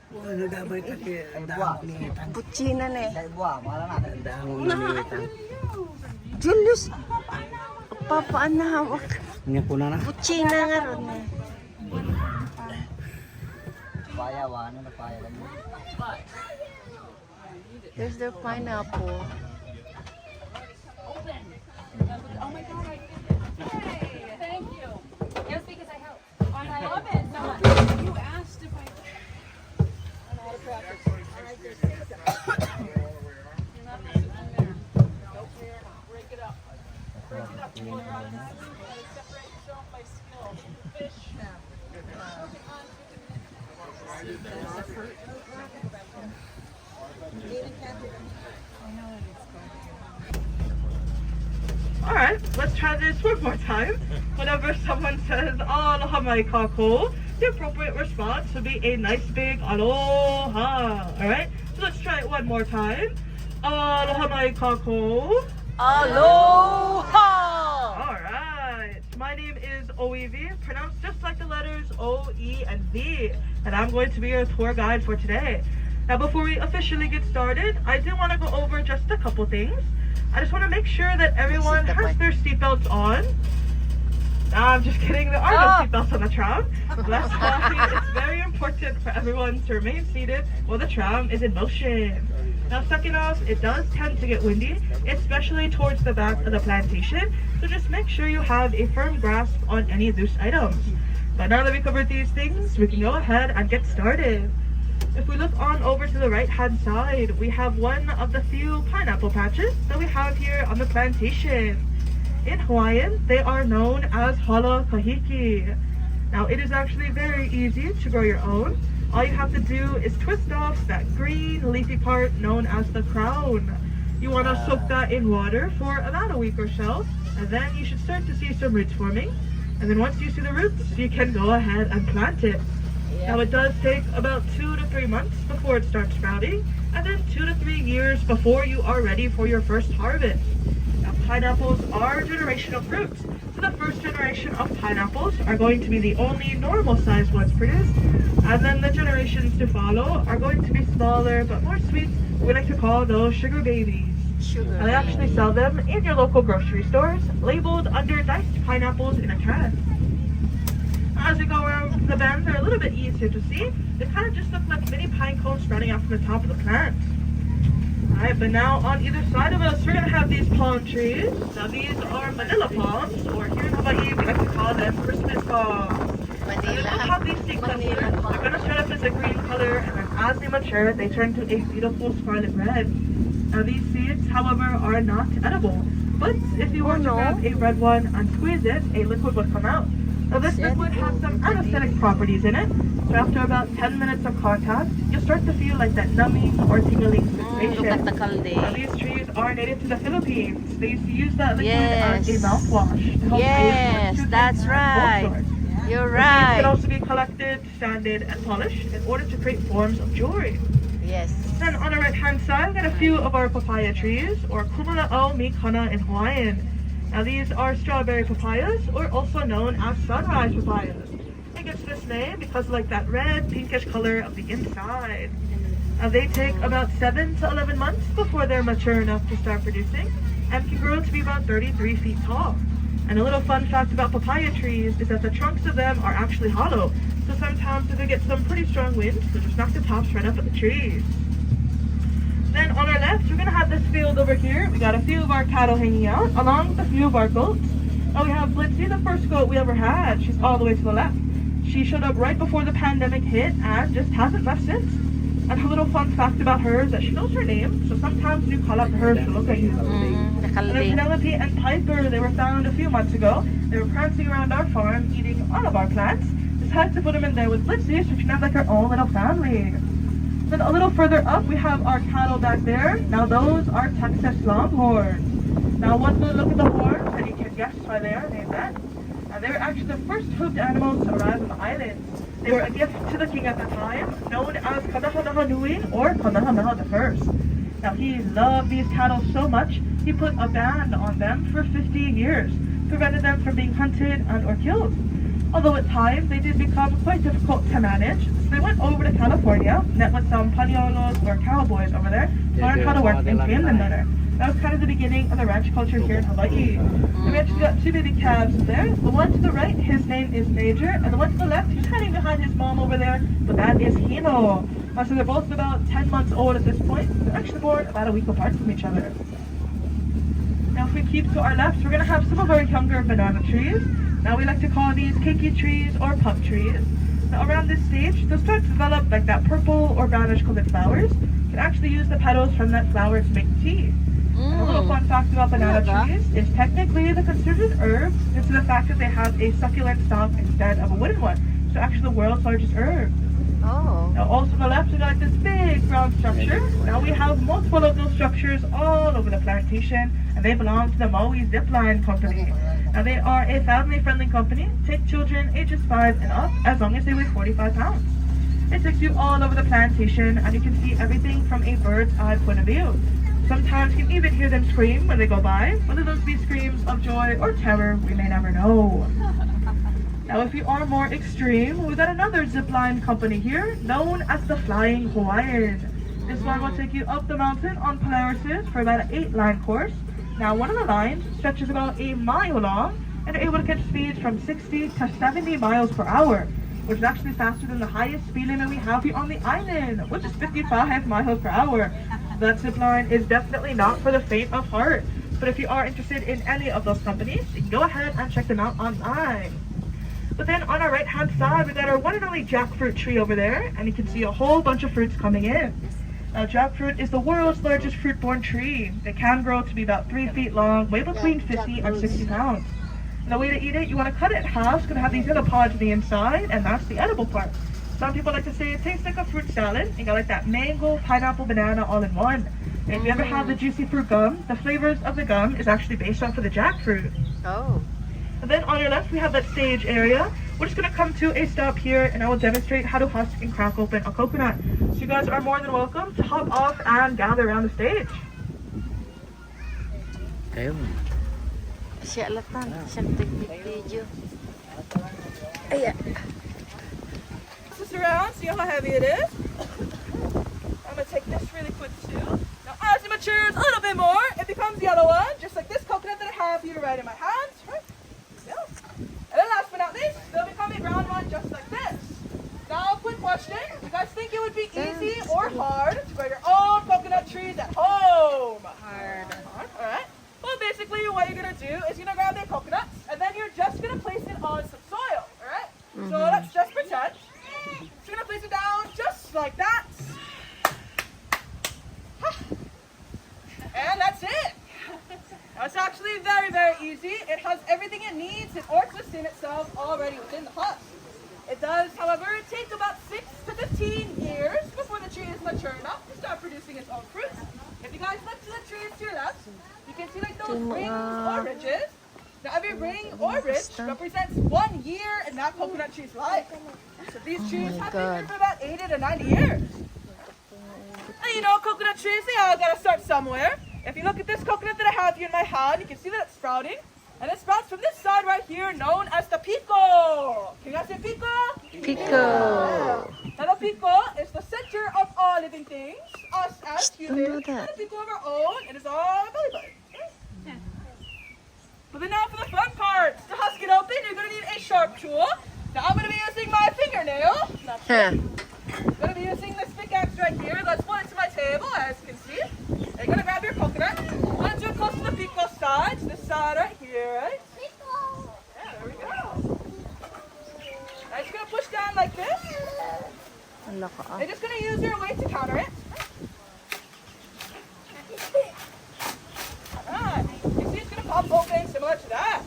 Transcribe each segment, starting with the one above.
Wah, nagabay taki. Ang dahang pinitan. Puchinan eh. Ang dahang pinitan. Julius. Papaan na hawak. Ini ko na na. Puchina nga ron eh. Here's their pineapple. Thank you. Yes, because I help. I love it so much. You asked if I. I'm out of practice. You're not missing on there. Go clear. Break it up. Break it up. Pour it on the soup. Let it separate yourself by skill. Fish. There's a fruit. Alright, let's try this one more time. Whenever someone says aloha mai kako, the appropriate response would be a nice big aloha. Alright, so let's try it one more time. Aloha mai kako. Aloha! Alright, my name is Oevi, pronounced just like the letters O, E, and V. And I'm going to be your tour guide for today. Now before we officially get started, I do want to go over just a couple things. I just want to make sure that everyone has their seatbelts on. I'm just kidding, there are no seatbelts on the tram. Less coffee, it's very important for everyone to remain seated while the tram is in motion. Now second off, it does tend to get windy, especially towards the back of the plantation, so just make sure you have a firm grasp on any loose items. But now that we covered these things, we can go ahead and get started. If we look on over to the right hand side, we have one of the few pineapple patches that we have here on the plantation. In Hawaiian, they are known as hala kahiki. Now it is actually very easy to grow your own. All you have to do is twist off that green leafy part known as the crown. You want to soak that in water for about a week or so, and then you should start to see some roots forming. And then once you see the roots, you can go ahead and plant it. Now it does take about 2 to 3 months before it starts sprouting, and then 2 to 3 years before you are ready for your first harvest. Now pineapples are generational fruits, so the first generation of pineapples are going to be the only normal sized ones produced, and then the generations to follow are going to be smaller but more sweet. We like to call those sugar babies. Now they actually sell them in your local grocery stores, labeled under diced pineapples in a can. As we go around the bend, they're a little bit easier to see. They kind of just look like mini pine cones sprouting out from the top of the plant. Alright, but now on either side of us, we're going to have these palm trees. Now these are Manila palms, or here in Hawaii, we like to call them Christmas palms. They don't have these seed clusters. They're going to start off as a green color, and then as they mature, they turn to a beautiful scarlet red. Now these seeds, however, are not edible. But if you were to grab a red one and squeeze it, a liquid would come out. Now this liquid has some anesthetic properties in it, so after about 10 minutes of contact, you'll start to feel like that numbing or tingling sensation. Now these trees are native to the Philippines. They used to use that liquid as a mouthwash to help Yes, that's right. You're right. These can also be collected, sanded, and polished in order to create forms of jewelry. Yes. Then on the right hand side, we got a few of our papaya trees, or kumala'au mikana in Hawaiian. Now these are strawberry papayas, or also known as sunrise papayas. It gets this name because of like that red, pinkish color of the inside. Now they take about 7 to 11 months before they're mature enough to start producing, and can grow to be about 33 feet tall. And a little fun fact about papaya trees is that the trunks of them are actually hollow, so sometimes if they get some pretty strong winds, they'll just knock the tops right up of the trees. Then on our left, we're going to have this field over here. We got a few of our cattle hanging out, along with a few of our goats. Now we have Blitzy, the first goat we ever had. She's all the way to the left. She showed up right before the pandemic hit and just hasn't left since. And a little fun fact about her is that she knows her name, so sometimes when you call out to her, she'll look at you. And then Penelope and Piper, they were found a few months ago. They were prancing around our farm, eating all of our plants. Decided to put them in there with Blitzy, so she can have like her own little family. Then a little further up, we have our cattle back there. Now those are Texas Longhorns. Now one good look at the horns, and you can guess why they are named that. They were actually the first hoofed animals to arrive on the islands. They were a gift to the king at the time, known as Kamehameha Nui, or Kamehameha the First. Now he loved these cattle so much, he put a ban on them for 50 years, prevented them from being hunted and or killed. Although at times they did become quite difficult to manage, so they went over to California, met with some pañolos or cowboys over there, to learn how to work and tame them better. That was kind of the beginning of the ranch culture here in Hawaii. And we actually got two baby calves there. The one to the right, his name is Major, and the one to the left, he's hiding behind his mom over there, but that is Hino. So they're both about 10 months old at this point. They're actually born about a week apart from each other. Now if we keep to our left, we're going to have some of our younger banana trees. Now we like to call these keiki trees or pup trees. Now around this stage, they'll start to develop like that purple or brownish colored flowers. You can actually use the petals from that flower to make tea. And a little fun fact about banana trees is technically they're considered herbs due to the fact that they have a succulent stalk instead of a wooden one. So actually the world's largest herb. Oh. Now also on the left we got this big brown structure. Now we have multiple of those structures all over the plantation, and they belong to the Maui Zipline Company. Now they are a family-friendly company. Take children ages 5 and up as long as they weigh 45 pounds. It takes you all over the plantation, and you can see everything from a bird's eye point of view. Sometimes you can even hear them scream when they go by. Whether those be screams of joy or terror, we may never know. Now if you are more extreme, we got another zipline company here, known as the Flying Hawaiian. This one will take you up the mountain on Polarises for about an 8-line course. Now one of the lines stretches about a mile long, and they're able to catch speeds from 60 to 70 miles per hour, which is actually faster than the highest speed limit we have here on the island, which is 55 miles per hour. That zip line is definitely not for the faint of heart. But if you are interested in any of those companies, you can go ahead and check them out online. But then on our right hand side, we got our one and only jackfruit tree over there, and you can see a whole bunch of fruits coming in. Now jackfruit is the world's largest fruit-borne tree. They can grow to be about 3 feet long, weigh between 50 and 60 pounds. And the way to eat it, you want to cut it in half. It's going to have these little pods on the inside, and that's the edible part. Some people like to say it tastes like a fruit salad. You got like that mango, pineapple, banana all in one. And if you ever have the juicy fruit gum, the flavors of the gum is actually based off of the jackfruit. Oh. And then on your left, we have that stage area. We're just going to come to a stop here, and I will demonstrate how to husk and crack open a coconut. So you guys are more than welcome to hop off and gather around the stage. Siya latan, siyang video. Ayan. Twist this around, see how heavy it is. I'm going to take this really quick too. Now as it matures a little bit more, it becomes yellow one, just like this coconut that I have here right in my hands. Right? Yeah. And then last but not least, they'll become a brown one just like this. Now, quick question. Do you guys think it would be easy or hard to grow your own coconut trees at home? Hard. Hard, alright. Well, basically what you're going to do is you're going to grab their coconuts, and then you're just going to place it on some soil, alright? So let's just pretend. So you're going to place it down just like that. And that's it. Now, it's actually very, very easy. It has everything it needs in order to sustain itself already within the husk. It does, however, take about 6 to 15 years before the tree is mature enough to start producing its own fruits. If you guys look to the trees to your left, you can see like those rings or ridges. Now every ring or ridge represents 1 year in that coconut tree's life. So these trees have been here for about 80 to 90 years. And you know, coconut trees, they all gotta start somewhere. If you look at this coconut that I have here in my hand, you can see that it's sprouting. And it sprouts from this side right here, known as the pico. Can you guys say pico? Pico. Now the pico is the center of all living things. Us as humans, the pico of our own, it is our belly button. But then now for the fun part. To husk it open, you're going to need a sharp tool. Now I'm going to be using my fingernail. I'm going to be using this pickaxe right here. Let's put it to my table, as you can see. And you're going to grab your coconut. Once you're close to the pico side, this side right here, right? Yeah, there we go. Now you're just going to push down like this. You're just going to use your weight to counter it. Alright. You see it's going to pop open similar to that.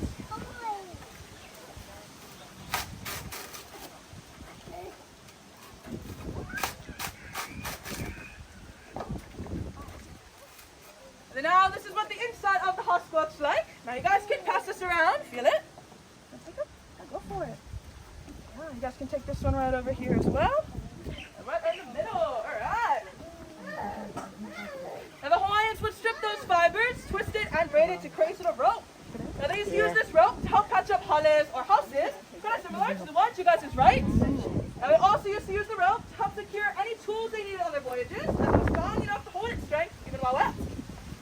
And now this is what the inside of the husk looks like. Now you guys can pass this around. Feel it? Go for it. Yeah, you guys can take this one right over here as well. And right in the middle. Alright. Now the Hawaiians would strip those fibers, twist it, and braid it to create a rope. Now they used to use this rope to help patch up hales or houses. So that's similar to the ones you guys is right. And they also used to use the rope to help secure any tools they needed on their voyages, and it was strong enough to hold its strength even while wet.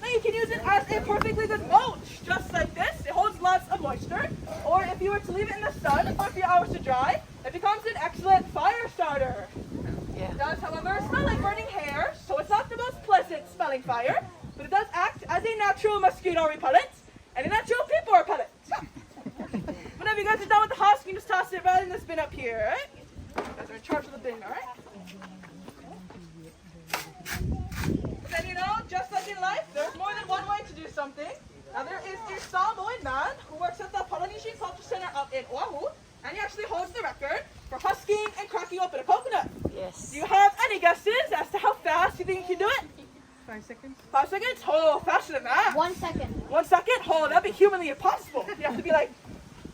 Now you can use it as a perfectly good mulch, just like this. It holds lots of moisture. Or if you were to leave it in the sun for a few hours to dry, it becomes an excellent fire starter. Yeah. It does, however, smell like burning hair, so it's not the most pleasant smelling fire, but it does act as a natural mosquito repellent and a natural people repellent. Whenever you guys are done with the husk, you can just toss it right in this bin up here, alright? You guys are in charge of the bin, alright? But then, you know, just like in life, there's more than one way to do something. Now, there is a Samoan man who works at the Polynesian Culture Center up in Oahu, and he actually holds the record for husking and cracking open a coconut. Yes. Do you have any guesses as to how fast you think you can do it? 5 seconds. 5 seconds? Oh, faster than that. 1 second. 1 second? Oh, that'd be humanly impossible. You have to be like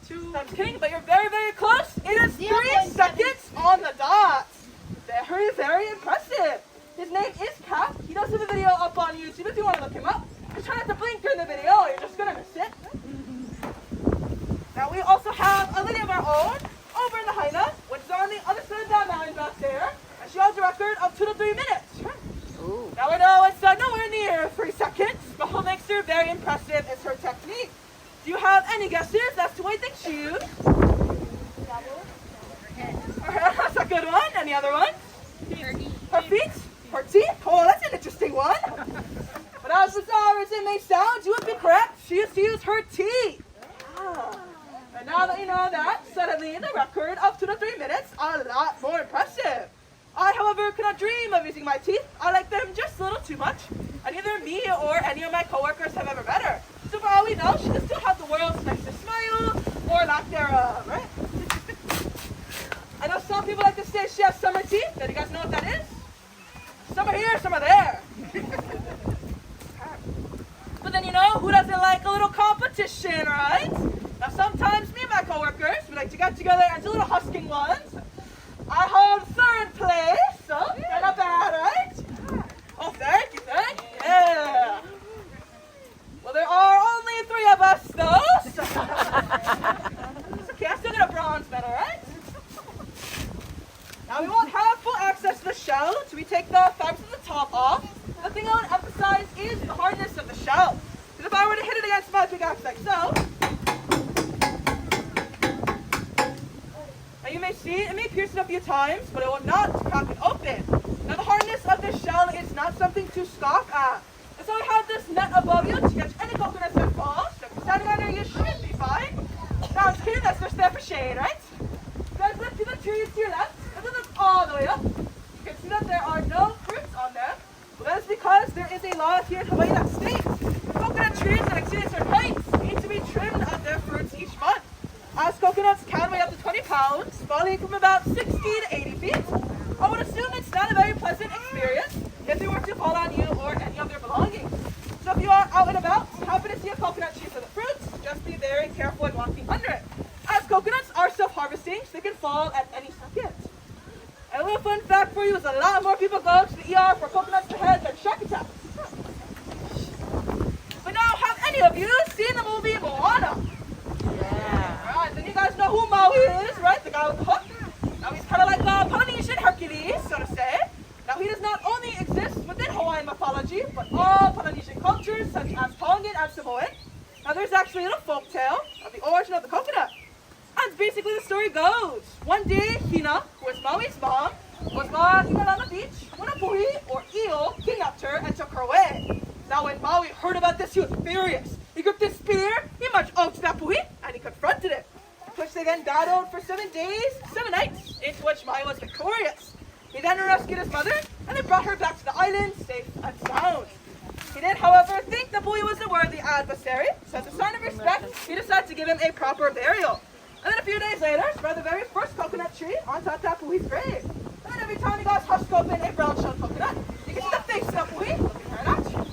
2. I'm just kidding, but you're very, very close. It is 3 seconds on the dot. Very, very impressive. His name is Cap. He does have a video up on YouTube if you want to look him up. Just try not to blink during the video. You're just going to miss it. Now, we also have a lady of our own over in the Haina, which is on the other side of that mountain back there. And she holds a record of 2 to 3 minutes. Ooh. Now I know it's nowhere near 3 seconds, but what makes her very impressive is her technique. Do you have any guesses as to what you think she used? That's a good one. Any other ones? Her feet? Her teeth? Oh, that's an interesting one. But as bizarre as it may sound, you would be correct. She used to use her teeth. Ah. And now that you know that, suddenly the record of 2 to 3 minutes are a lot more impressive. I, however, cannot dream of using my teeth. I like them just a little too much. And neither me or any of my coworkers have ever met her. So for all we know, she could still have the world's nicest smile, or lack thereof, right? I know some people like to say she has summer teeth. Do you guys know what that is? Some are here, some are there. But then, you know, who doesn't like a little competition, right? Now sometimes me and my coworkers, we like to get together and do little husking ones. I hold 3rd place, so not bad, right? Oh, thank you, yeah. Well, there are only 3 of us, though, so it's okay, I still get a bronze medal, right? Now, we won't have full access to the shell, so we take the fabrics of the top off. The thing I want to emphasize is the hardness of the shell. Because if I were to hit it against my pickaxe like so, now you may see it may pierce it a few times, but it will not crack it open. Now the hardness of this shell is not something to scoff at. And so we have this net above you to catch any coconuts that fall. So if you're standing under, you should be fine. Now it's here, that's just there for shade, right? Guys, look to the trees to your left, and then look all the way up. You can see that there are no fruits on them. Well, that is because there is a law here in Hawaii that states coconut trees that exceed a certain height need to be trimmed of their fruits each month. As coconuts can weigh up to 20 pounds, falling from about 60 to 80 feet. I would assume it's not a very pleasant experience if they were to fall on you or any of their belongings. So if you are out and about and happen to see a coconut tree for the fruits, just be very careful when walking under it. As coconuts are self-harvesting, so they can fall at any second. And a little fun fact for you is a lot more people go to the ER for coconuts to head than shark attacks. But now, have any of you seen the movie Moana? Right, then you guys know who Maui is, right? The guy with the hook. Now he's kind of like a Polynesian Hercules, so to say. Now he does not only exist within Hawaiian mythology, but all Polynesian cultures, such as Tongan and Samoan. Now there's actually a little folk tale of the origin of the coconut. And basically the story goes, one day Hina, who is Maui's mom, was walking along the beach when a puhi, or eel, kidnapped her and took her away. Now when Maui heard about this, he was furious. He gripped his spear, he marched out to that puhi, and he confronted it. Which they then battled for 7 days, 7 nights, into which Maui was victorious. He then rescued his mother, and then brought her back to the island, safe and sound. He did, however, think the puhi was a worthy adversary, so as a sign of respect, he decided to give him a proper burial. And then a few days later, spread the very first coconut tree on top of that puhi's grave. And then every time he got husked open a brown-shelled coconut, you can see the face of that puhi looking right at you.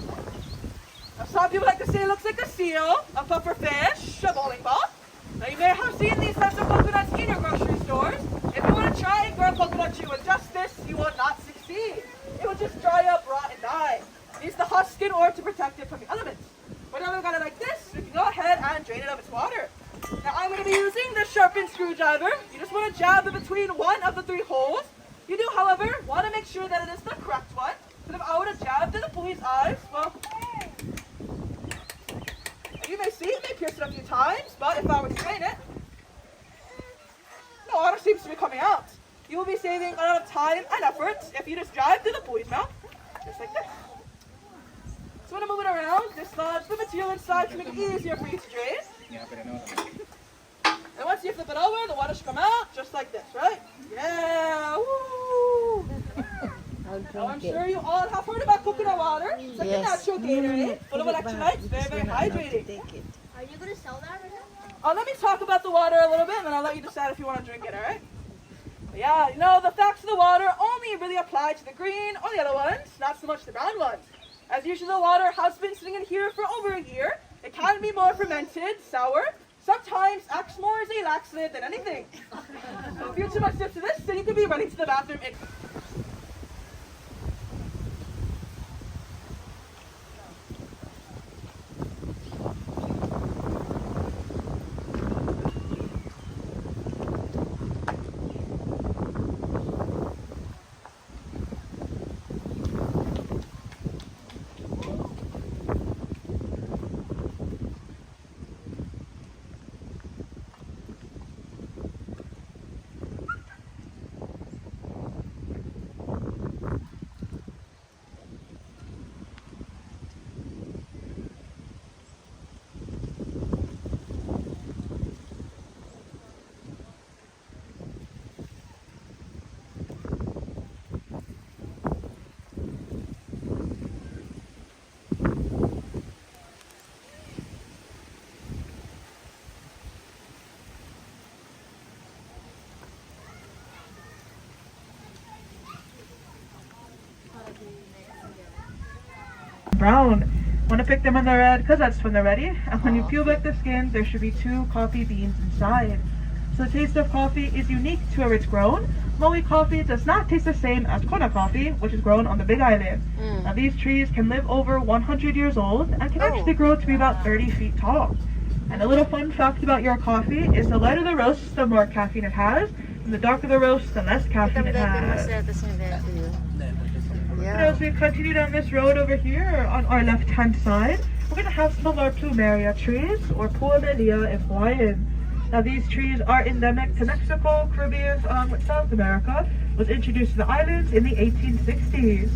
Now, some people like to say it looks like a seal, a puffer fish, a bowling ball. Now, you may have seen these types of coconuts in your grocery stores. If you want to try and grow a coconut tree with just this, you will not succeed. It will just dry up, rot, and die. It needs the husk in order to protect it from the elements. Whenever we got it like this, we can go ahead and drain it of its water. Now I'm going to be using the sharpened screwdriver. You just want to jab in between one of the 3 holes. You do, however, want to make sure that it is the correct one. So if I were to jab to the boy's eyes, well, you may see it may pierce it a few times, but if I were to strain it, no water seems to be coming out. You will be saving a lot of time and effort if you just jab to the boy's mouth, just like this. So when I move it around, dislodge the material inside to make it easier for you to drain. And once you flip it over, the water should come out just like this, right? Yeah, woo! Now I'm sure you all have heard about coconut water. It's like a natural Gatorade, full of electrolytes, very, very hydrating. Are you going to sell that right now? Let me talk about the water a little bit, and then I'll let you decide if you want to drink it, all right? But yeah, you know, the facts of the water only really apply to the green or the other ones, not so much the brown ones. As usually the water has been sitting in here for over a year. It can be more fermented, sour. Sometimes acts more as a laxative than anything. So if you're too much sips of this, then you could be running to the bathroom. Brown. Want to pick them when they're red because that's when they're ready. And when you peel back the skins, there should be 2 coffee beans inside. So the taste of coffee is unique to where it's grown. Maui coffee does not taste the same as Kona coffee, which is grown on the Big Island. Now these trees can live over 100 years old and can actually grow to be about 30 feet tall. And a little fun fact about your coffee is the lighter the roast, the more caffeine it has, and the darker the roast, the less caffeine it has. And as we continue down this road over here on our left-hand side, we're going to have some of our plumeria trees, or Puamelia in Hawaiian. Now these trees are endemic to Mexico, Caribbean, along with South America. Was introduced to the islands in the 1860s.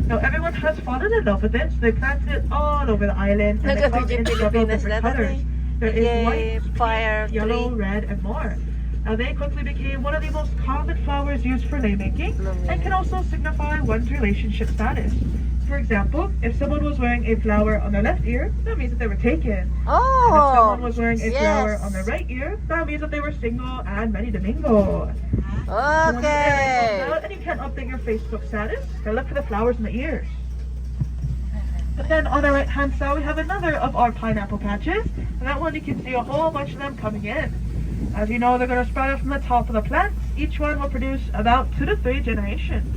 Now everyone has fallen in love with it, so they planted it all over the island, and they come in several different colors. There is white, pink, yellow, red, and more. Now they quickly became one of the most common flowers used for lei making and can also signify one's relationship status. For example, if someone was wearing a flower on their left ear, that means that they were taken. Oh, and if someone was wearing a flower on their right ear, that means that they were single and many domingo. Okay. And you can't update your Facebook status. Gotta look for the flowers in the ears. But then on the right hand side, we have another of our pineapple patches. And that one you can see a whole bunch of them coming in. As you know, they're going to sprout out from the top of the plants. Each one will produce about 2 to 3 generations.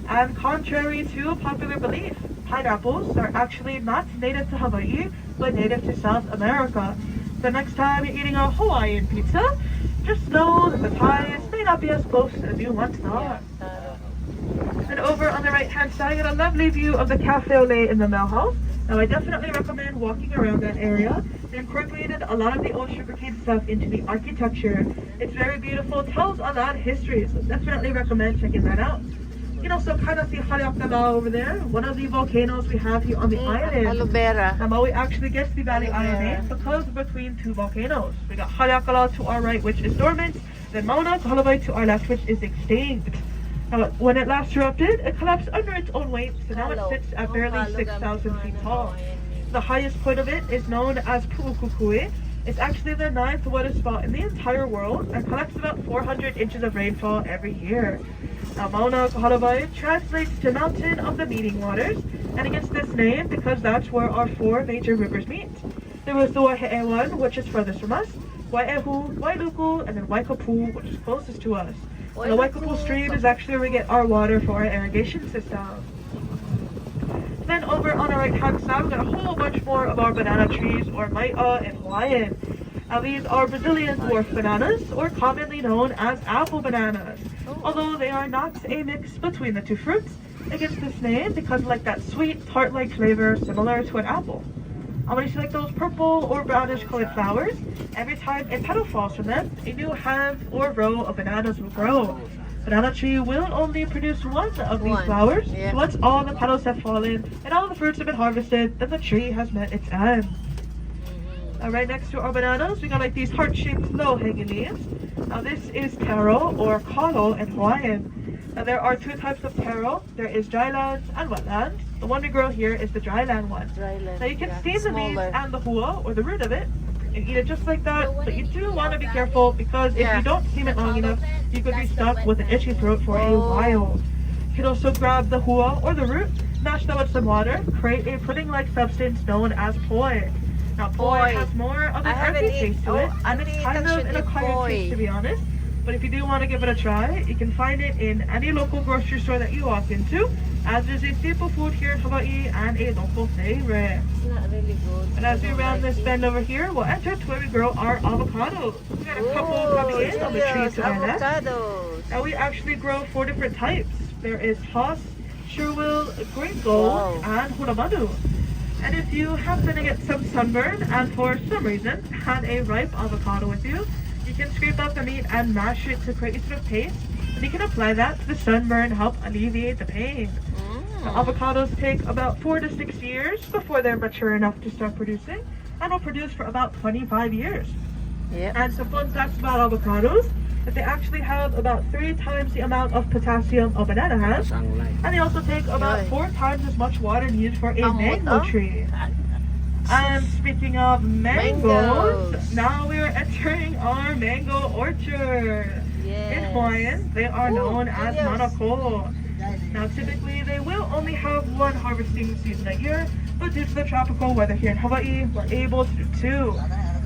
And contrary to popular belief, pineapples are actually not native to Hawaii, but native to South America. The next time you're eating a Hawaiian pizza, just know that the pies may not be as close as you once thought. And over on the right hand side, you get a lovely view of the Cafe au Lait in the Mill House. Now I definitely recommend walking around that area. They incorporated a lot of the old sugarcane stuff into the architecture. It's very beautiful, tells a lot of history, so definitely recommend checking that out. You can also kind of see Haleakala over there, one of the volcanoes we have here on the island. Aloe vera. Now Maui actually gets the Valley Island name because we're between 2 volcanoes. We got Haleakala to our right, which is dormant, then Mauna Kahalawai to our left, which is extinct. When it last erupted, it collapsed under its own weight, so now it sits at barely 6,000 feet tall. The highest point of it is known as Pu'ukukui. It's actually the 9th wettest spot in the entire world and collects about 400 inches of rainfall every year. Now, Mauna Kahalawai translates to Mountain of the Meeting Waters, and it gets this name because that's where our 4 major rivers meet. There was the Waihe'e one, which is furthest from us, Wai'ehu, Wailuku, and then Waikapu, which is closest to us. And the Waikapu stream is actually where we get our water for our irrigation system. Then over on the right hand side, we've got a whole bunch more of our banana trees, or mai'a in Hawaiian. Now these are Brazilian dwarf bananas, or commonly known as apple bananas. Although they are not a mix between the two fruits, it gets this name because like that sweet tart-like flavor similar to an apple. And when you see like those purple or brownish colored flowers, every time a petal falls from them, a new hand or row of bananas will grow. Banana tree will only produce one of these flowers. So once all the petals have fallen and all the fruits have been harvested, then the tree has met its end. Right next to our bananas, we got like these heart-shaped low-hanging leaves. Now this is taro or kalo in Hawaiian. Now there are two types of taro. There is drylands and wetlands. The one we grow here is the dryland one. Now you can steam the leaves and the hua, or the root of it, and eat it just like that, but you do want to be careful because if you don't steam it long enough, you could be stuck with an itchy throat for a while. You can also grab the hua or the root, mash that with some water, create a pudding-like substance known as poi. Now poi has more of an earthy taste to it, and it's kind of an acquired taste to be honest. But if you do want to give it a try, you can find it in any local grocery store that you walk into, as it is a staple food here in Hawaii and a local favorite. It's not really good. And as we round this bend over here, we'll enter to where we grow our avocados. We got a couple coming in on the tree to our left. Avocados. Now we actually grow 4 different types. There is Haas, Sherwill, Green Gold, and Huramadu. And if you happen to get some sunburn and for some reason had a ripe avocado with you, you can scrape out the meat and mash it to create a sort of paste, and you can apply that to the sunburn, help alleviate the pain. Now, avocados take about 4 to 6 years before they're mature enough to start producing, and will produce for about 25 years. And some fun facts about avocados, that they actually have about 3 times the amount of potassium a banana has, and they also take about 4 times as much water needed for a mango tree. And speaking of mangoes, now we are entering our mango orchard. In Hawaiian, they are known as manako. Now typically they will only have 1 harvesting season a year, but due to the tropical weather here in Hawaii, we're able to do 2.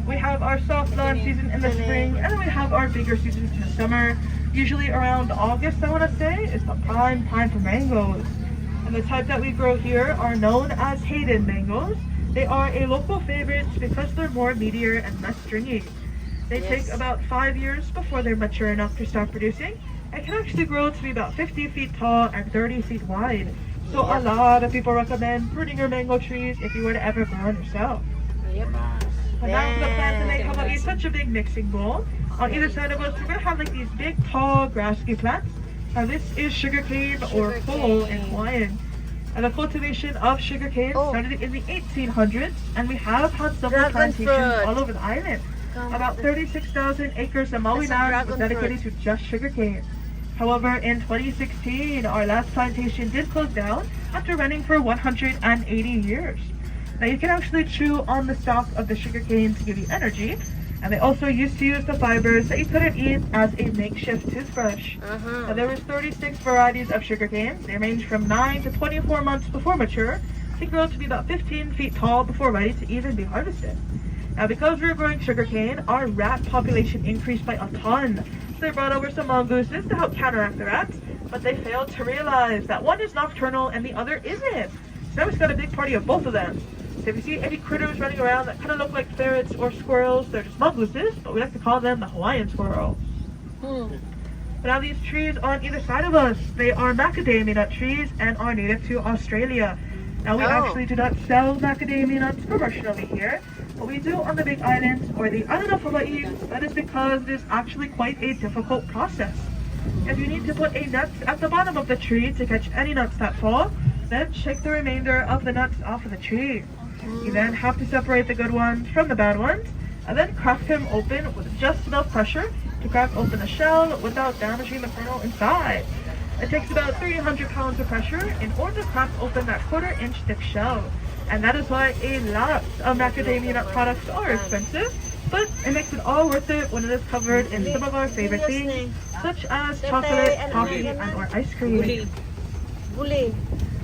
We have our soft lawn season in the spring, and then we have our bigger season in the summer. Usually around August, I want to say, is the prime time for mangoes. And the type that we grow here are known as Hayden mangoes. They are a local favorite because they're more meatier and less stringy. They take about 5 years before they're mature enough to start producing, and can actually grow to be about 50 feet tall and 30 feet wide. So a lot of people recommend pruning your mango trees if you were to ever grow one yourself. And that's the plan to make Hawaii such a big mixing bowl. On either side of us, we're going to have like these big, tall, grassy plants. Now this is sugarcane or pole in Hawaiian. And the cultivation of sugarcane started in the 1800s, and we have had several plantations all over the island. About 36,000 acres of Maui land was dedicated to just sugarcane. However, in 2016, our last plantation did close down after running for 180 years. Now you can actually chew on the stalk of the sugarcane to give you energy, and they also used to use the fibers that you couldn't eat as a makeshift toothbrush. Now, there was 36 varieties of sugarcane. They range from 9 to 24 months before mature, to grow to be about 15 feet tall before ready to even be harvested. Now because we were growing sugarcane, our rat population increased by a ton. So they brought over some mongooses to help counteract the rats, but they failed to realize that one is nocturnal and the other isn't. So now we've got a big party of both of them. So if you see any critters running around that kind of look like ferrets or squirrels, they're just mongooses, but we like to call them the Hawaiian squirrel. But now these trees on either side of us, they are macadamia nut trees and are native to Australia. Now we actually do not sell macadamia nuts commercially here, but we do on the Big Islands or the island of Hawaii. That is because it is actually quite a difficult process. If you need to put a net at the bottom of the tree to catch any nuts that fall, then shake the remainder of the nuts off of the tree. You then have to separate the good ones from the bad ones, and then crack them open with just enough pressure to crack open the shell without damaging the kernel inside. It takes about 300 pounds of pressure in order to crack open that 1/4-inch thick shell. And that is why a lot of macadamia nut products are expensive, but it makes it all worth it when it is covered in some of our favorite things, such as chocolate, coffee, and or ice cream.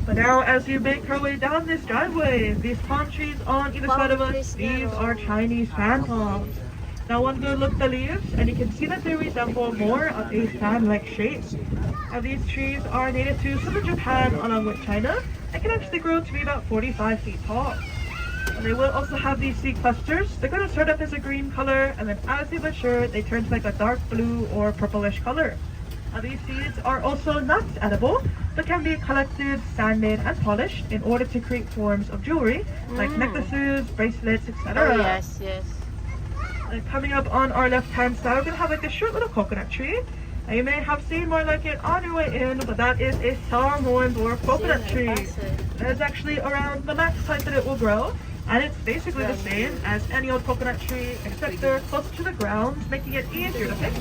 But now as you make our way down this driveway, these palm trees on either side of us, these are Chinese fan palms. Now one good look at the leaves, and you can see that they resemble more of a fan-like shape. Now these trees are native to southern Japan along with China, and can actually grow to be about 45 feet tall. And they will also have these seed clusters. They're going to start up as a green color, and then as they mature, they turn to like a dark blue or purplish color. Now these seeds are also not edible, but can be collected, sanded, and polished in order to create forms of jewelry, like necklaces, bracelets, etc. Oh, yes, yes. And coming up on our left-hand side, we're going to have like a short little coconut tree. Now you may have seen more like it on your way in, but that is a salmon or coconut tree. That is actually around the max height that it will grow. And it's basically the same as any old coconut tree, except they're closer to the ground, making it easier to pick.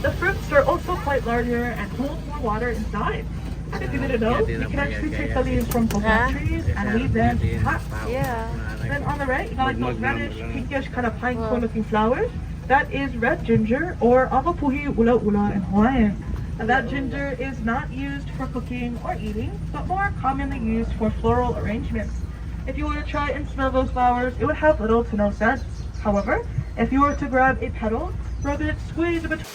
The fruits are also quite larger and hold more water inside. And if you didn't know, you can actually take the leaves from coconut trees and weave them into hats. Yeah. Then on the right, you got like those reddish, pinkish kind of pine cone looking flowers. That is red ginger, or agapuhi ula ula in Hawaiian. And that ginger is not used for cooking or eating, but more commonly used for floral arrangements. If you were to try and smell those flowers, it would have little to no scent. However, if you were to grab a petal, rub it, squeeze it between